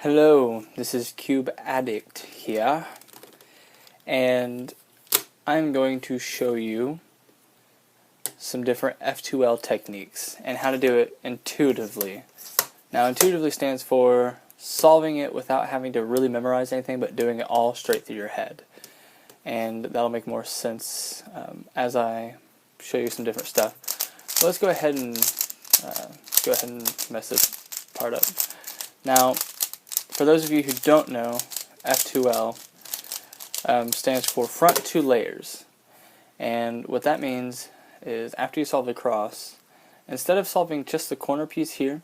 Hello, this is Cube Addict here, and I'm going to show you some different F2L techniques and how to do it intuitively. Now, intuitively stands for solving it without having to really memorize anything, but doing it all straight through your head. And that'll make more sense as I show you some different stuff. So let's go ahead and mess this part up. Now, for those of you who don't know, F2L stands for front two layers. And what that means is after you solve the cross, instead of solving just the corner piece here,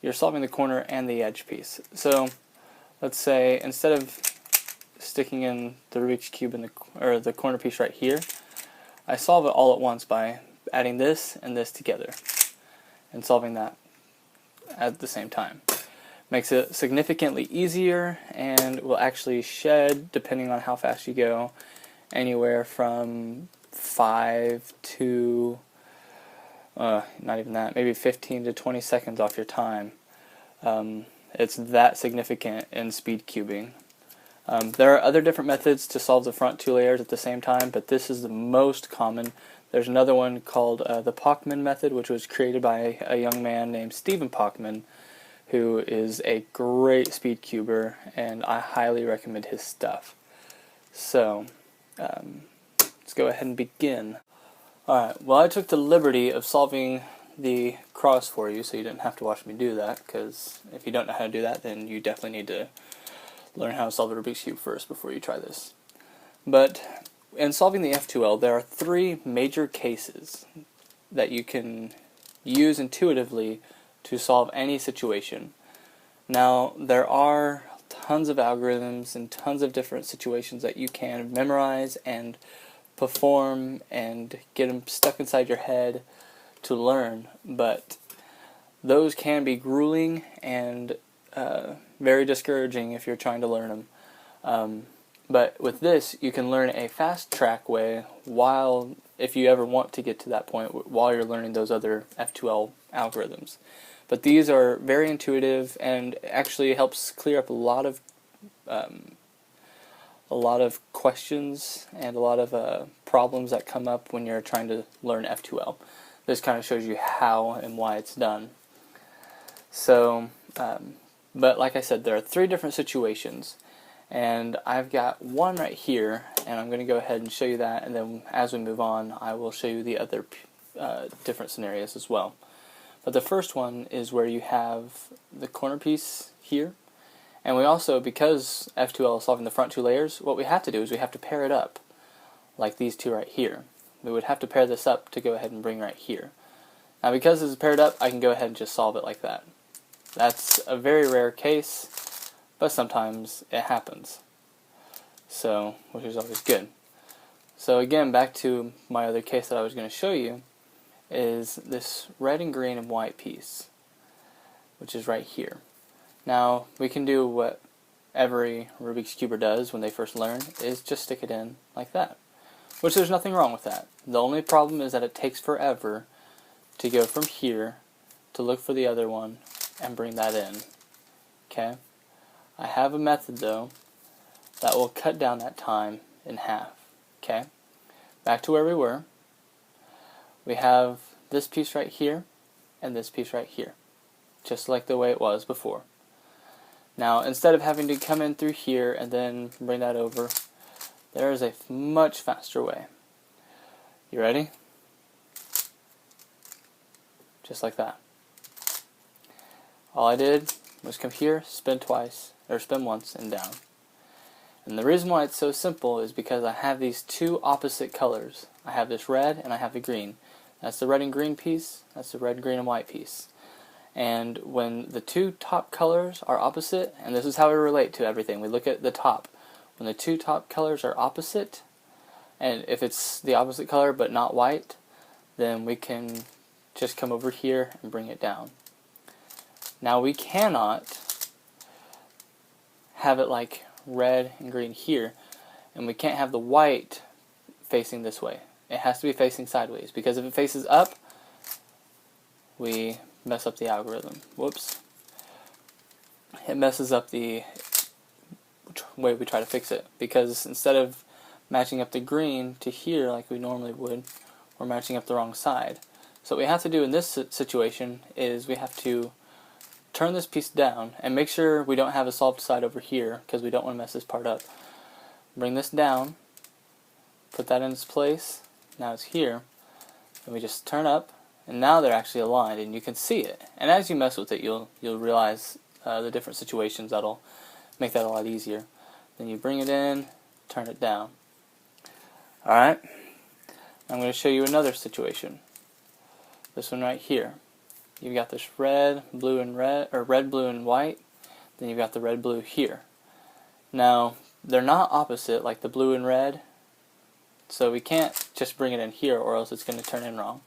you're solving the corner and the edge piece. So let's say instead of sticking in the Rubik's Cube in the corner piece right here, I solve it all at once by adding this and this together and solving that at the same time. Makes it significantly easier and will actually shed, depending on how fast you go, anywhere from 5 to, not even that, maybe 15 to 20 seconds off your time. It's that significant in speed cubing. There are other different methods to solve the front two layers at the same time, but this is the most common. There's another one called the Pachman method, which was created by a young man named Stephen Pachman, who is a great speed cuber, and I highly recommend his stuff. So, let's go ahead and begin. Alright, well, I took the liberty of solving the cross for you, so you didn't have to watch me do that, because if you don't know how to do that, then you definitely need to learn how to solve the Rubik's Cube first before you try this. But in solving the F2L, there are three major cases that you can use intuitively to solve any situation. Now, there are tons of algorithms and tons of different situations that you can memorize and perform and get them stuck inside your head to learn, but those can be grueling and very discouraging if you're trying to learn them. But with this, you can learn a fast track way if you ever want to get to that point, while you're learning those other F2L algorithms. But these are very intuitive and actually helps clear up a lot of questions and a lot of problems that come up when you're trying to learn F2L. This kind of shows you how and why it's done. So, but like I said, there are three different situations, and I've got one right here, and I'm going to go ahead and show you that, and then as we move on, I will show you the other different scenarios as well. But the first one is where you have the corner piece here, and we also, because F2L is solving the front two layers, what we have to do is we have to pair it up, like these two right here. We would have to pair this up to go ahead and bring right here. Now, because this is paired up, I can go ahead and just solve it like that. That's a very rare case, but sometimes it happens. So, which is always good. So again, back to my other case that I was going to show you, is this red and green and white piece, which is right here. Now, we can do what every Rubik's Cuber does when they first learn, is just stick it in like that, which there's nothing wrong with that. The only problem is that it takes forever to go from here to look for the other one and bring that in. Okay? I have a method, though, that will cut down that time in half. Okay? Back to where we were. We have this piece right here and this piece right here, just like the way it was before. Now, instead of having to come in through here and then bring that over, there is a much faster way. You ready? Just like that. All I did was come here, spin once, and down. And the reason why it's so simple is because I have these two opposite colors. I have this red and I have the green. That's the red and green piece, that's the red, green, and white piece. And when the two top colors are opposite, and this is how we relate to everything, we look at the top. When the two top colors are opposite, and if it's the opposite color but not white, then we can just come over here and bring it down. Now, we cannot have it like red and green here, and we can't have the white facing this way. It has to be facing sideways, because if it faces up, we mess up the algorithm. Whoops. it messes up the way we try to fix it, because instead of matching up the green to here like we normally would, we're matching up the wrong side. So what we have to do in this situation is we have to turn this piece down and make sure we don't have a solved side over here, because we don't want to mess this part up. Bring this down, put that in its place, now it's here, and we just turn up, and now they're actually aligned and you can see it. And as you mess with it, you'll realize the different situations that'll make that a lot easier. Then you bring it in, turn it down. Alright, I'm going to show you another situation. This one right here. You've got this red, blue, and red, or red, blue, and white. Then you've got the red, blue here. Now, they're not opposite like the blue and red, so we can't just bring it in here or else it's going to turn in wrong.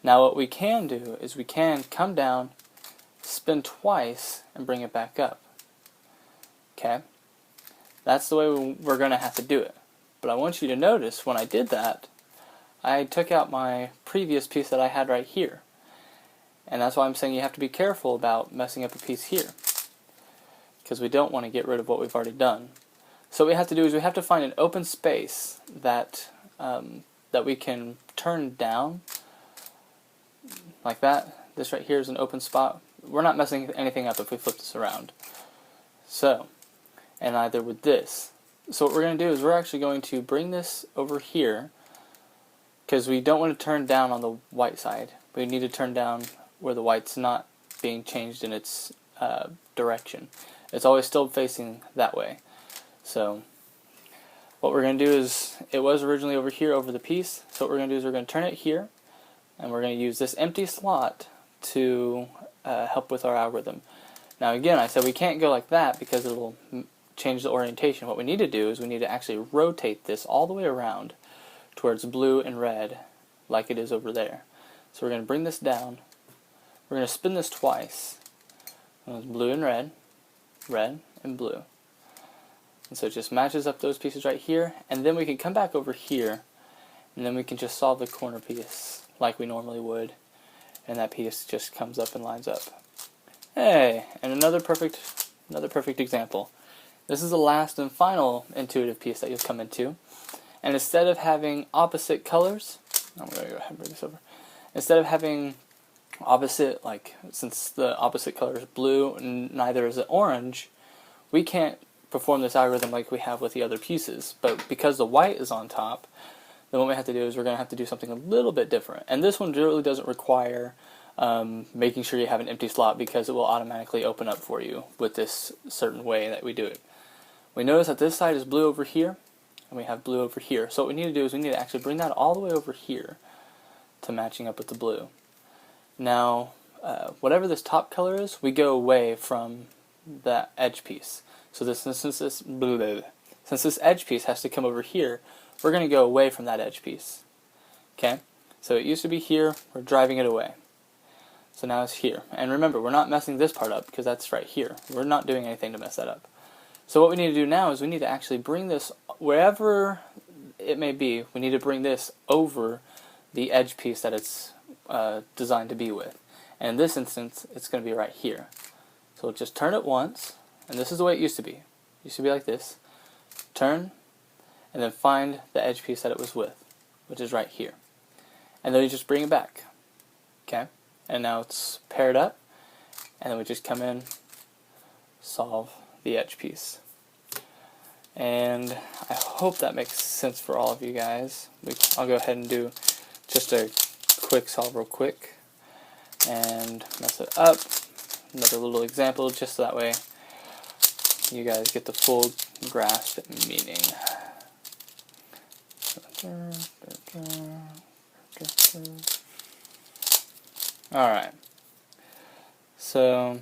Now what we can do is we can come down, spin twice, and bring it back up. Okay? That's the way we're going to have to do it. But I want you to notice when I did that, I took out my previous piece that I had right here. And that's why I'm saying you have to be careful about messing up a piece here, because we don't want to get rid of what we've already done. So what we have to do is we have to find an open space that that we can turn down like that. This right here is an open spot. We're not messing anything up if we flip this around. So, and either with this. So what we're going to do is we're actually going to bring this over here, because we don't want to turn down on the white side. We need to turn down where the white's not being changed in its direction. It's always still facing that way. So what we're going to do is, it was originally over here over the piece, so what we're going to do is we're going to turn it here, and we're going to use this empty slot to help with our algorithm. Now again, I said we can't go like that because it'll change the orientation. What we need to do is we need to actually rotate this all the way around towards blue and red like it is over there. So we're going to bring this down, we're going to spin this twice. It's blue and red, red and blue. And so it just matches up those pieces right here, and then we can come back over here, and then we can just solve the corner piece like we normally would, and that piece just comes up and lines up. Hey, and another perfect example. This is the last and final intuitive piece that you'll come into, and instead of having opposite colors, I'm going to go ahead and bring this over. Instead of having opposite, like since the opposite color is blue and neither is it orange, we can't perform this algorithm like we have with the other pieces. But because the white is on top, then what we have to do is we're going to have to do something a little bit different. And this one really doesn't require making sure you have an empty slot, because it will automatically open up for you with this certain way that we do it. We notice that this side is blue over here, and we have blue over here. So what we need to do is we need to actually bring that all the way over here to matching up with the blue. Now, whatever this top color is, we go away from that edge piece. So since this edge piece has to come over here, we're going to go away from that edge piece. Okay? So it used to be here, we're driving it away. So now it's here. And remember, we're not messing this part up because that's right here. We're not doing anything to mess that up. So what we need to do now is we need to actually bring this, wherever it may be, we need to bring this over the edge piece that it's designed to be with. And in this instance, it's going to be right here. So we'll just turn it once, and this is the way it used to be. It used to be like this. Turn, and then find the edge piece that it was with, which is right here. And then you just bring it back. Okay? And now it's paired up, and then we just come in, solve the edge piece. And I hope that makes sense for all of you guys. I'll go ahead and do just a quick solve real quick and mess it up. Another little example, just so that way you guys get the full grasp and meaning. Alright, so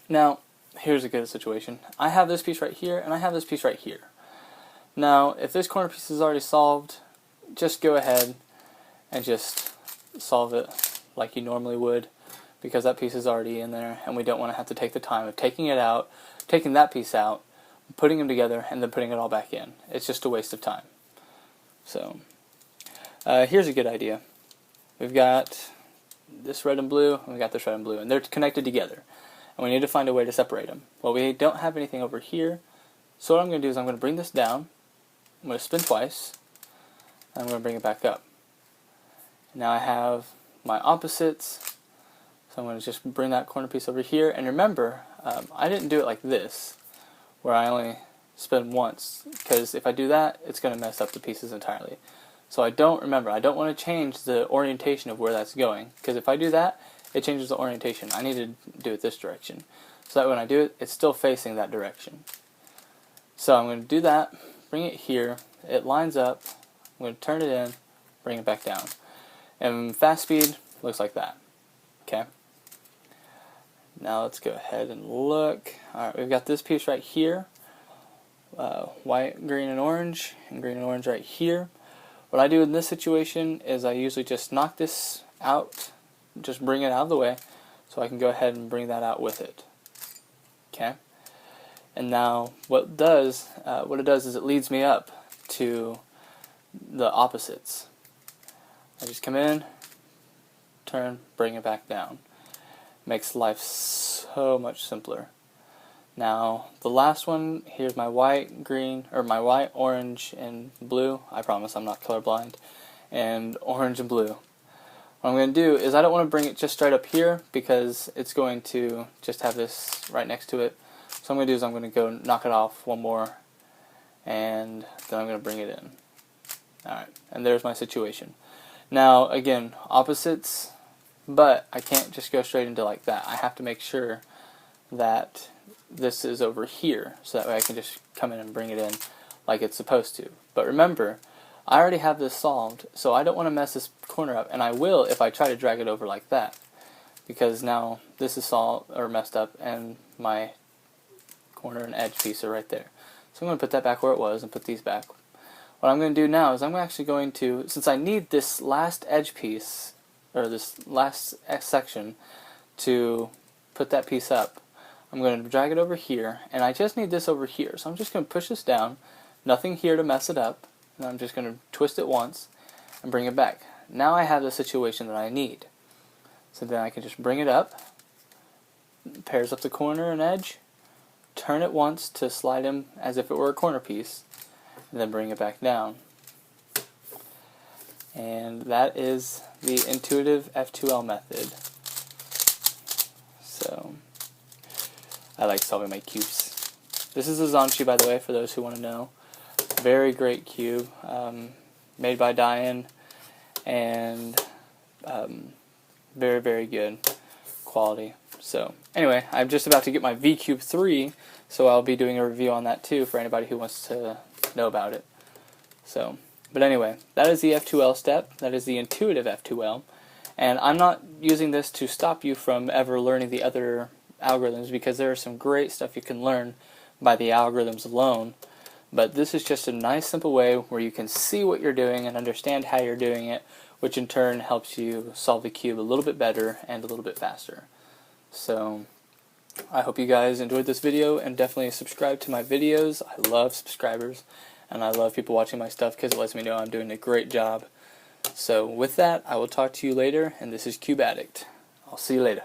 now here's a good situation. I have this piece right here, and I have this piece right here. Now, if this corner piece is already solved, just go ahead and just solve it like you normally would, because that piece is already in there, and we don't want to have to take the time of taking it out, taking that piece out, putting them together, and then putting it all back in. It's just a waste of time. So, here's a good idea. We've got this red and blue, and we've got this red and blue, and they're connected together. and we need to find a way to separate them. Well, we don't have anything over here, so what I'm going to do is I'm going to bring this down, I'm going to spin twice, and I'm going to bring it back up. Now I have my opposites, so I'm going to just bring that corner piece over here, and remember, I didn't do it like this, where I only spin once, because if I do that, it's going to mess up the pieces entirely. So I don't want to change the orientation of where that's going, because if I do that, it changes the orientation. I need to do it this direction, so that when I do it, it's still facing that direction. So I'm going to do that, bring it here, it lines up, I'm going to turn it in, bring it back down. And fast speed looks like that. Okay. Now let's go ahead and look. Alright, we've got this piece right here. White, green, and orange right here. What I do in this situation is I usually just knock this out, just bring it out of the way, so I can go ahead and bring that out with it. Okay. And now what it does is it leads me up to the opposites. I just come in, turn, bring it back down. Makes life so much simpler. Now the last one, here's my white, green, or my white, orange, and blue. I promise I'm not colorblind. And orange and blue. What I'm going to do is I don't want to bring it just straight up here because it's going to just have this right next to it. So what I'm going to do is I'm going to go knock it off one more, and then I'm going to bring it in. Alright, and there's my situation. Now again, opposites, but I can't just go straight into like that. I have to make sure that this is over here, so that way I can just come in and bring it in like it's supposed to. But remember, I already have this solved, so I don't want to mess this corner up, and I will if I try to drag it over like that, because now this is messed up, and my corner and edge piece are right there. So I'm going to put that back where it was and put these back. What I'm going to do now is I'm actually going to, since I need this last edge piece, or this last section, to put that piece up, I'm going to drag it over here, and I just need this over here. So I'm just going to push this down, nothing here to mess it up, and I'm just going to twist it once and bring it back. Now I have the situation that I need. So then I can just bring it up, pairs up the corner and edge, turn it once to slide in as if it were a corner piece, and then bring it back down. And that is the intuitive F2L method. So I like solving my cubes. This is a Zanchi, by the way, for those who want to know. Very great cube, made by Diane, and very, very good quality. So anyway, I'm just about to get my V Cube 3, so I'll be doing a review on that too for anybody who wants to know about it. So, but anyway, that is the F2L step. That is the intuitive F2L. And I'm not using this to stop you from ever learning the other algorithms, because there is some great stuff you can learn by the algorithms alone. But this is just a nice, simple way where you can see what you're doing and understand how you're doing it, which in turn helps you solve the cube a little bit better and a little bit faster. So I hope you guys enjoyed this video, and definitely subscribe to my videos. I love subscribers, and I love people watching my stuff because it lets me know I'm doing a great job. So with that, I will talk to you later, and this is Cube Addict. I'll see you later.